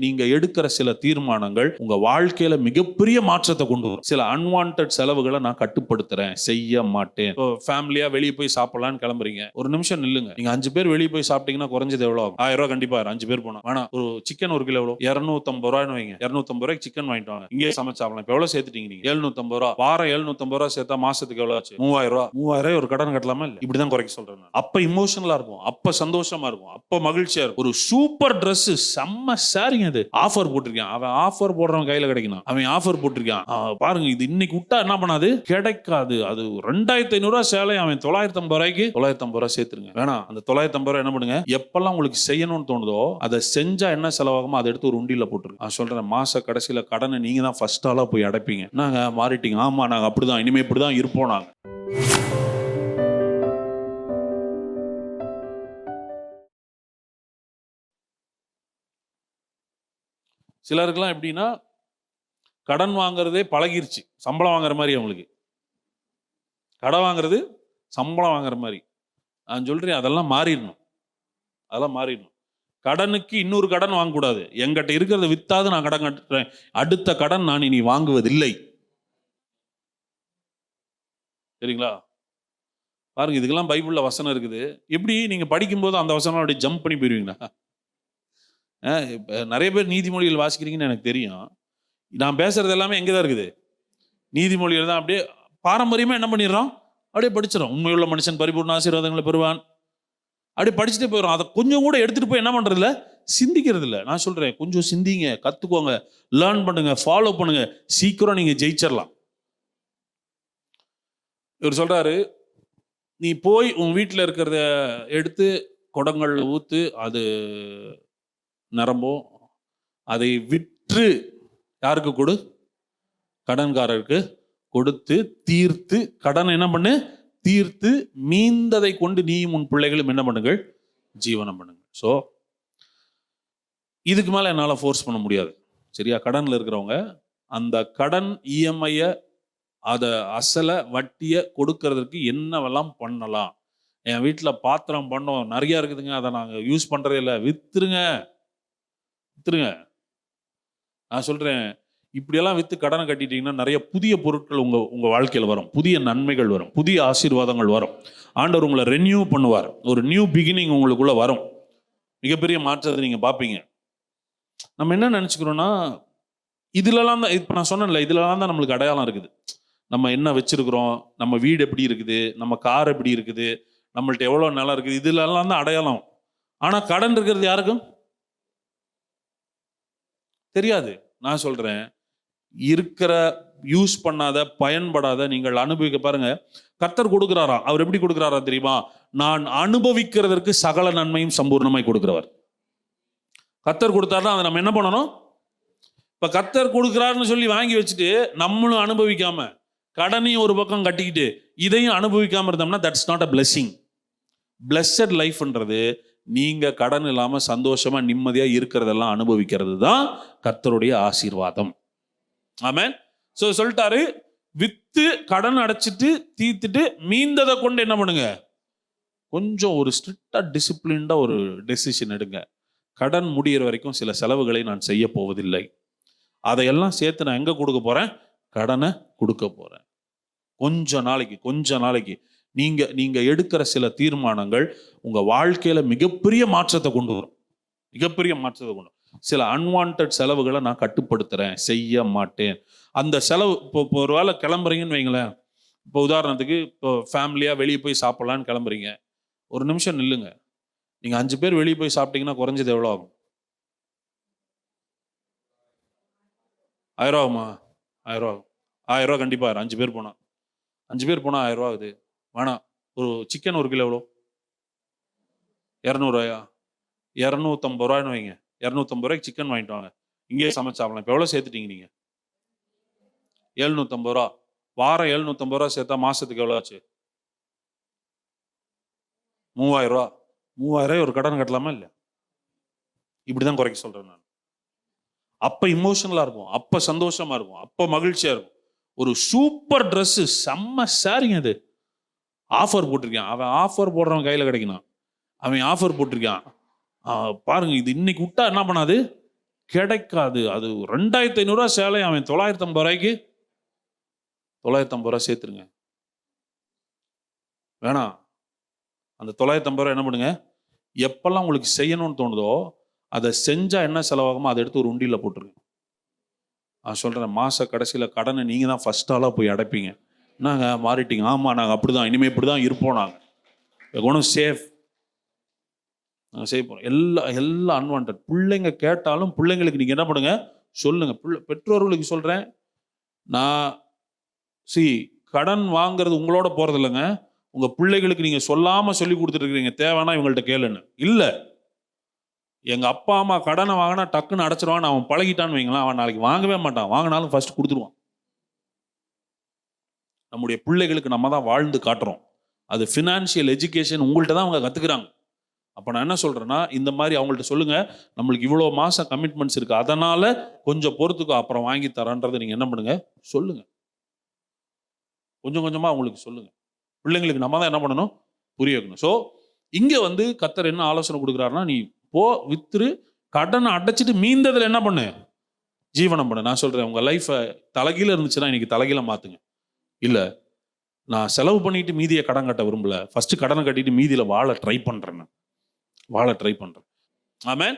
நீங்க எடுக்கிற சில தீர்மானங்கள் உங்க வாழ்க்கையில மிகப்பெரிய மாற்றத்தை கொண்டு வரும். சில அன்வான்ட் செலவுகளை நான் கட்டுப்படுத்துறேன், செய்ய மாட்டேன். ஃபேமிலியா வெளியே போய் சாப்பிடலான்னு கிளம்புறீங்க, ஒரு நிமிஷம் நில்லுங்க. நீங்க 5 பேர் வெளியே போய் சாப்பிட்டீங்கன்னா குறைஞ்சது எவ்வளவு ஆகும்? 1000 ரூபாய் கண்டிப்பா. 5 பேர் போனா வேணா, ஒரு சிக்கன் ஒரு கிலோ எவ்வளவு? 250 ரூபாய்னு வைங்க. 250 ரூபாய்க்கு சிக்கன் வாங்கிட்டு வாங்க, இங்கே சமைச்சு சாப்பிடலாம். இப்ப எவ்வளவு சேர்த்துட்டீங்க நீங்க? 750 ரூபாய். வாரம் 750 ரூபாய் சேர்த்தா மாசத்துக்கு எவ்வளவு ஆச்சு? 3000 ரூபாய். 3000 ஒரு கடன் கட்டலாமா? இல்ல. இப்படிதான் குறைக்க சொல்றேன். அப்ப இமோஷனலா இருக்கும், அப்ப சந்தோஷமா இருக்கும், அப்ப மகிழ்ச்சியா இருக்கும். ஒரு சூப்பர் Dress செம்ம சாரிங்க, அது ஆஃபர் போட்டிருக்கான். அவன் ஆஃபர் போடுறவன் கையில கிடைக்கணும். அவன் ஆஃபர் போட்டிருக்கான் பாருங்க, இது இன்னைக்கு விட்டா என்ன பண்ணாது, கிடைக்காது. அது 2500 ரூபாய் சேலை, அவன் 950 ரூபாய்க்கு 950 ரூபாய் சேர்த்துருங்க. வேணாம், அந்த 950 ரூபாய் என்ன பண்ணுங்க, எப்பெல்லாம் உங்களுக்கு செய்யணும்னு தோணுதோ அதை செஞ்சா என்ன செலவாகுமோ அதை எடுத்து ஒரு உண்டியில போட்டுருக்கு. நான் சொல்றேன், மாச கடைசியில கடனை நீங்க தான் ஃபர்ஸ்ட் ஆளா போய் அடைப்பீங்க. நாங்க மாறிட்டீங்க. ஆமா, நாங்க அப்படிதான், இனிமே இப்படிதான் இருப்போம் நாங்க. சிலருக்குலாம் எப்படின்னா, கடன் வாங்குறதே பழகிருச்சு, சம்பளம் வாங்குற மாதிரி. அவங்களுக்கு கடன் வாங்குறது சம்பளம் வாங்குற மாதிரி. நான் சொல்றேன், அதெல்லாம் மாறிடணும். அதெல்லாம் மாறிடணும். கடனுக்கு இன்னொரு கடன் வாங்கக்கூடாது. என்கிட்ட இருக்கிறத வித்தாது நான் கடன் கட்டுறேன், அடுத்த கடன் நான் இனி வாங்குவதில்லை. சரிங்களா? பாருங்க, இதுக்கெல்லாம் பைபிள்ல வசனம் இருக்குது. எப்படி நீங்க படிக்கும்போது அந்த வசனம் அப்படியே ஜம்ப் பண்ணி போயிருவீங்களா? நிறைய பேர் நீதிமொழிகள் வாசிக்கிறீங்கன்னு எனக்கு தெரியும். நான் பேசுறது எல்லாமே எங்கதான் இருக்குது? நீதிமொழிகள் தான். அப்படியே பாரம்பரியமா என்ன பண்ணிடுறோம், அப்படியே படிச்சிடும். உண்மையுள்ள மனுஷன் பரிபூர்ண ஆசீர்வாதங்களை பெறுவான், அப்படியே படிச்சுட்டே போயிடும். அதை கொஞ்சம் கூட எடுத்துட்டு போய் என்ன பண்றது இல்ல, சிந்திக்கிறது இல்லை. நான் சொல்றேன், கொஞ்சம் சிந்திங்க, கத்துக்கோங்க, லேர்ன் பண்ணுங்க, ஃபாலோ பண்ணுங்க, சீக்கிரம் நீங்க ஜெயிச்சிடலாம். இவர் சொல்றாரு, நீ போய் உன் வீட்டில் இருக்கிறத எடுத்து குடங்கள் ஊத்து, அது நிரம்பும். அதை விற்று யாருக்கு கொடு? கடன்காரருக்கு கொடுத்து தீர்த்து, கடன் என்ன பண்ணு, தீர்த்து மீந்ததை கொண்டு நீயும் உன் பிள்ளைகளும் என்ன பண்ணுங்கள், ஜீவனம் பண்ணுங்க. ஸோ இதுக்கு மேல என்னால ஃபோர்ஸ் பண்ண முடியாது. சரியா? கடன்ல இருக்கிறவங்க அந்த கடன் இஎம்ஐய, அதை அசலை வட்டியை கொடுக்கறதுக்கு என்னவெல்லாம் பண்ணலாம். என் வீட்டில் பாத்திரம் பண்ணோம் நிறைய இருக்குதுங்க, அதை நாங்கள் யூஸ் பண்றதே இல்லை, வித்துருங்க. நான் சொல்றேன், இப்படியெல்லாம் வித்து கடனை கட்டிட்டீங்கன்னா நிறைய புதிய பொருட்கள் உங்க வாழ்க்கையில் வரும், புதிய நன்மைகள் வரும், புதிய ஆசீர்வாதங்கள் வரும். ஆண்டவர் உங்களை ரெனியூ பண்ணுவார், ஒரு நியூ பிகினிங் உங்களுக்குள்ள வரும், மிகப்பெரிய மாற்றத்தை நீங்க பார்ப்பீங்க. நம்ம என்ன நினைச்சுக்கிறோம்னா, இதுலலாம் தான், இப்போ நான் சொன்னேன்ல, இதுலலாம் தான் நம்மளுக்கு அடையாளம் இருக்குது. நம்ம என்ன வச்சிருக்கிறோம், நம்ம வீடு எப்படி இருக்குது, நம்ம கார் எப்படி இருக்குது, நம்மள்ட்ட எவ்வளோ நிலம் இருக்குது, இதுலலாம் தான் அடையாளம். ஆனால் கடன் இருக்கிறது யாருக்கும் தெரியாது. நான் சொல்றேன், இருக்கிற யூஸ் பண்ணாத, பயன்படாத, நீங்கள் அனுபவிக்க பாருங்க. கர்த்தர் கொடுக்கிறாராம். அவர் எப்படி கொடுக்கிறாரா தெரியுமா? நான் அனுபவிக்கிறதற்கு சகல நன்மையும் சம்பூர்ணமாய் கொடுக்கிறவர். கர்த்தர் கொடுத்தாருன்னா அதை நம்ம என்ன பண்ணணும்? இப்ப கர்த்தர் கொடுக்கிறாருன்னு சொல்லி வாங்கி வச்சுட்டு நம்மளும் அனுபவிக்காம, கடனையும் ஒரு பக்கம் கட்டிக்கிட்டு இதையும் அனுபவிக்காம இருந்தோம்னா that's not a blessing. Blessed லைஃப்ன்றது நீங்க கடன் இல்லாம சந்தோஷமா நிம்மதியா இருக்கிறதெல்லாம் அனுபவிக்கிறது தான் கர்த்தருடைய ஆசீர்வாதம். ஆமென். சோ சொல்லிட்டாரு, வித்து கடன் அடைச்சிட்டு தீர்த்துட்டு மீந்ததை கொண்டு என்ன பண்ணுங்க, கொஞ்சம் ஒரு ஸ்ட்ரிக்டா டிசிப்ளின்டா ஒரு டெசிஷன் எடுங்க. கடன் முடிகிற வரைக்கும் சில செலவுகளை நான் செய்ய போவதில்லை, அதையெல்லாம் சேர்த்து நான் எங்க கொடுக்க போறேன், கடனை கொடுக்க போறேன். கொஞ்ச நாளைக்கு நீங்க எடுக்கிற சில தீர்மானங்கள் உங்க வாழ்க்கையில மிகப்பெரிய மாற்றத்தை கொண்டு வரும், மிகப்பெரிய மாற்றத்தை கொண்டு வரும். சில அன்வான்ட் செலவுகளை நான் கட்டுப்படுத்துறேன், செய்ய மாட்டேன். அந்த செலவு இப்போ ஒரு வேளை கிளம்புறீங்கன்னு வைங்களேன், இப்போ உதாரணத்துக்கு இப்போ ஃபேமிலியா வெளியே போய் சாப்பிடலான்னு கிளம்புறீங்க, ஒரு நிமிஷம் நில்லுங்க. நீங்க 5 பேர் வெளியே போய் சாப்பிட்டீங்கன்னா குறைஞ்சது எவ்வளோ ஆகும்? 1000 ரூபா ஆகுமா? 1000 ரூபா ஆகும். 1000 ரூபா கண்டிப்பா. 5 பேர் போனா 1000 ரூபா ஆகுது. வேணாம், ஒரு சிக்கன் ஒரு கிலோ எவ்வளோ? 200 ரூபாயா? 250 ரூபாய்னு வைங்க. 250 ரூபாய்க்கு சிக்கன் வாங்கிட்டு வாங்க, இங்கேயே சமைச்சு சாப்பிடலாம். இப்போ எவ்வளோ சேர்த்துட்டீங்க நீங்க? 750 ரூபா. வாரம் 750 ரூபா சேர்த்தா மாசத்துக்கு எவ்வளோ ஆச்சு? 3000 ரூபா. 3000 ஒரு கடன் கட்டலாமா இல்லையா? இப்படிதான் குறைக்க சொல்றேன் நான். அப்ப இமோஷனலா இருக்கும், அப்ப சந்தோஷமா இருக்கும், அப்ப மகிழ்ச்சியா இருக்கும். ஒரு சூப்பர் Dress செம்ம சாரிங்க, அது ஆஃபர் போட்டிருக்கான். அவன் ஆஃபர் போடுறவன் கையில கிடைக்கணும். அவன் ஆஃபர் போட்டிருக்கான் பாருங்க, இது இன்னைக்கு விட்டா என்ன பண்ணாது, கிடைக்காது. அது 2500 சேலை, அவன் 950 ரூபாய்க்கு 950 ரூபா சேர்த்துருங்க. வேணாம். அந்த 950 ரூபா என்ன பண்ணுங்க, எப்பெல்லாம் உங்களுக்கு செய்யணும்னு தோணுதோ அதை செஞ்சா என்ன செலவாகுமோ அதை எடுத்து ஒரு உண்டியில் போட்டுருங்க. நான் சொல்றேன், மாச கடைசியில கடனை நீங்க தான் ஃபர்ஸ்ட் ஆளா போய் அடைப்பீங்க. நாங்க மாறிட்டீங்க. ஆமா, நாங்க அப்படிதான், இனிமே இப்படிதான் இருப்போம். நாங்க குணம் சேஃப். நாங்க சேவ் பண்ணுவோம். எல்லாம் அன்வான்ட். பிள்ளைங்க கேட்டாலும் பிள்ளைங்களுக்கு நீங்க என்ன பண்ணுங்க, சொல்லுங்க. பெற்றோர்களுக்கு சொல்றேன், நான் கடன் வாங்குறது உங்களோட போறது இல்லைங்க. உங்க பிள்ளைகளுக்கு நீங்க சொல்லாம சொல்லி கொடுத்துட்டு இருக்கீங்க, தேவைன்னா இவங்கள்ட்ட கேளுன்னு. இல்ல, எங்க அப்பா அம்மா கடனை வாங்கினா டக்குன்னு அடைச்சிருவான், அவன் பழகிட்டான்னு வைங்களேன், அவன் நாளைக்கு வாங்கவே மாட்டான். வாங்கினாலும் ஃபர்ஸ்ட் கொடுத்துருவான். நம்முடைய பிள்ளைகளுக்கு நம்ம தான் வாழ்ந்து காட்டுறோம். அது ஃபினான்ஷியல் எஜுகேஷன் உங்கள்கிட்ட தான் அவங்க கத்துக்கிறாங்க. அப்போ நான் என்ன சொல்றேன்னா, இந்த மாதிரி அவங்கள்ட்ட சொல்லுங்க, நம்மளுக்கு இவ்வளோ மாசம் கமிட்மெண்ட்ஸ் இருக்கு, அதனால கொஞ்சம் பொறுத்துக்கோ, அப்புறம் வாங்கி தரேன்றதை நீங்க என்ன பண்ணுங்க, சொல்லுங்க. கொஞ்சம் கொஞ்சமா அவங்களுக்கு சொல்லுங்க. பிள்ளைங்களுக்கு நம்ம தான் என்ன பண்ணணும், புரிய வைக்கணும். ஸோ இங்க வந்து கர்த்தர் என்ன ஆலோசனை கொடுக்குறாருன்னா, நீ போ, வித்துரு, கடனை அடைச்சிட்டு மீந்ததுல என்ன பண்ணு, ஜீவனம் பண்ணு. நான் சொல்றேன், உங்க லைஃபை தலைகீழ இருந்துச்சுன்னா இன்னைக்கு தலைகீழ மாத்துங்க. இல்ல, நான் செலவு பண்ணிட்டு மீதியை கடன் கட்ட விரும்பல, ஃபர்ஸ்ட் கடனை கட்டிட்டு மீதியில வாழ ட்ரை பண்றேன். ஆமென்.